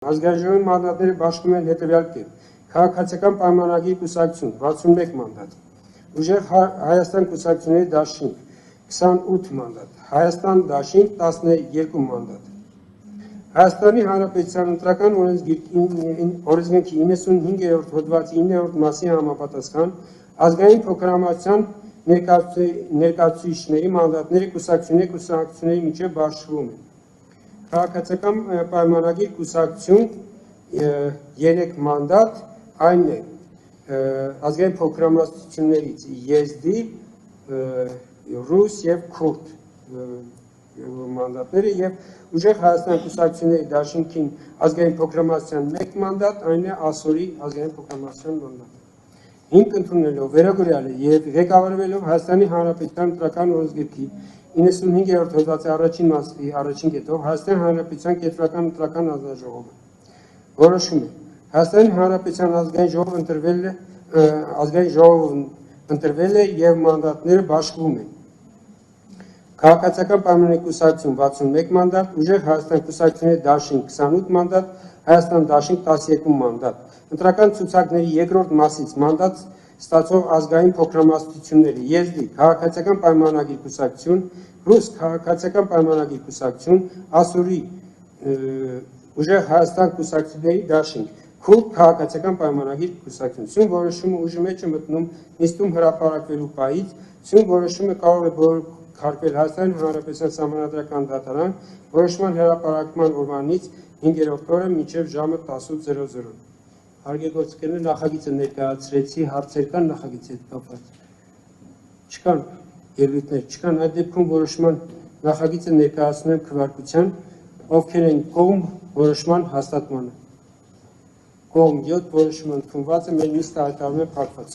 Ազգային մանդատները բաշխում են հետևյալ կերպ. Քաղաքացիական պայմանագիր կուսակցություն 61 մանդատ, Ուժեղ Հայաստան կուսակցությունների դաշինք 28 մանդատ, Հայաստան դաշինք 12 մանդատ, Հայաստանի Հանրապետության ընտրական օրենսգրքի 95-րդ հոդվածի 9-րդ մասի համապատասխան ազգային փոքրամասնության ներկայացուցիչների մանդատները կուսակցությունների միջև բաշխվում են։ Քաղաքացիական պայմանագիր կուսակցություն 3 մանդատ, այն է ազգային փոքրամասնություններից եզդի, ռուս և քուրդ մանդատները և ուժեղ Հայաստան կուսակցությունների դաշինքին ազգային փոքրամասնության 1 մանդատ, այն է ասորի ազգային փոքրամասնության մանդատ։ Հիմք ընդունելով վերագրյալը և ղեկավարվելով Հայաստանի Հանրապետության ընտրական օրենսգրքի 95-րդ հոդվածի առաջին մասի առաջին կետով Հայաստանի Հանրապետության կենտրոնական ընտրական հանձնաժողովը որոշում է Հայաստանի Հանրապետության ազգային ժողովն ընտրվել է և մանդատները բաշխվում են։ Քաղաքացիական պայմանագիր կուսակցություն 61 մանդատ, Ուժեղ Հայաստան կուսակցությունների դաշինք 28 մանդատ, Հայաստան դաշինք 12 մանդատ։ Ընտրական ցուցակների երկրորդ մասից մանդատ ստացող ազգային փոքրամասնությունները եզդի քաղաքացիական պայմանագիր կուսակցություն, ռուս քաղաքացիական պայմանագիր կուսակցություն, ասորի ուժեղ Հայաստան կուսակցությունների դաշինք, քուրդ քաղաքացիական պայմանագիր կուսակցություն։ Սյուն որոշումը ուժի մեջ է մտնում նիստում հրապարակվելու պահից, սյուն որոշումը կարող է քարկվել Հայաստանի Հանրապետության Սահմանադրական դատարան որոշման հրապարակման օրվանից 5-րդ օրը մինչև ժամը 18:00։ Հարգեգործներ, նախագիծը ներկայացրեցի, հարցեր կան նախագիծի հետ կապված։ Չկան ելույթներ, չկան, այդ դեպքում որոշման նախագիծը ներկայացնում եմ քվեարկության, ովքեր են կողմ որոշման հաստատմանը։ Կողմ 7 որոշումը ընդունված է, մեր նիստը հայտարարում է փակված։